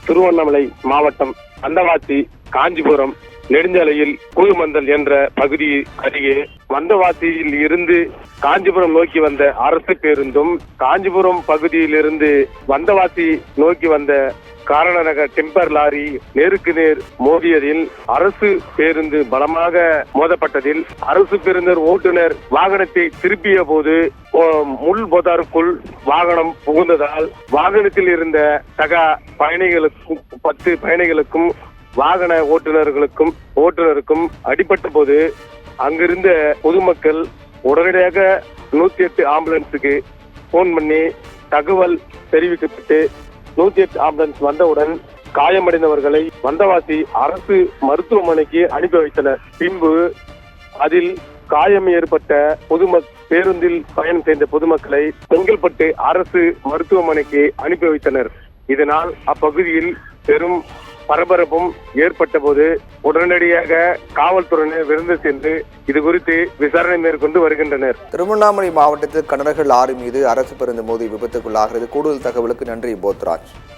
திருவண்ணாமலை மாவட்டம் வந்தவாசி காஞ்சிபுரம் நெடுஞ்சாலையில் கூதுமந்தல் என்ற பகுதி அருகே வந்தவாசியில் இருந்து காஞ்சிபுரம் நோக்கி வந்த அரசு பேருந்தும் காஞ்சிபுரம் பகுதியில் இருந்து வந்தவாசி நோக்கி வந்த காரணநகர் டெம்பர் லாரி நேருக்கு நேர் மோதியதில் அரசு பேருந்து பலமாக மோதப்பட்டதில் அரசு பேருந்து ஓட்டுநர் வாகனத்தை திருப்பிய போது முள் பொதாருக்குள் வாகனம் புகுந்ததால் வாகனத்தில் இருந்த சக பயணிகளுக்கும் 10 பயணிகளுக்கும் வாகன ஓட்டுநருக்கும் அடிபட்ட போது அங்கிருந்த பொதுமக்கள் உடனடியாக 108 ஆம்புலன்ஸுக்கு போன் பண்ணி தகவல் தெரிவிக்கப்பட்டு 108 ஆம்புலன்ஸ் வந்தவுடன் காயமடைந்தவர்களை வந்தவாசி அரசு மருத்துவமனைக்கு அனுப்பி வைத்தனர். பின்பு அதில் காயம் ஏற்பட்ட பேருந்தில் பயணம் செய்த பொதுமக்களை செங்கல்பட்டு அரசு மருத்துவமனைக்கு அனுப்பி வைத்தனர். இதனால் அப்பகுதியில் பெரும் பரபரப்பும் ஏற்பட்ட போது உடனடியாக காவல்துறையினர் விரைந்து சென்று இது குறித்து விசாரணை மேற்கொண்டு வருகின்றனர். திருவண்ணாமலை மாவட்டத்தில் கனரக லாரி மீது அரசு பேருந்து மோதி விபத்துக்குள்ளாகிறது. கூடுதல் தகவலுக்கு நன்றி போத்ராஜ்.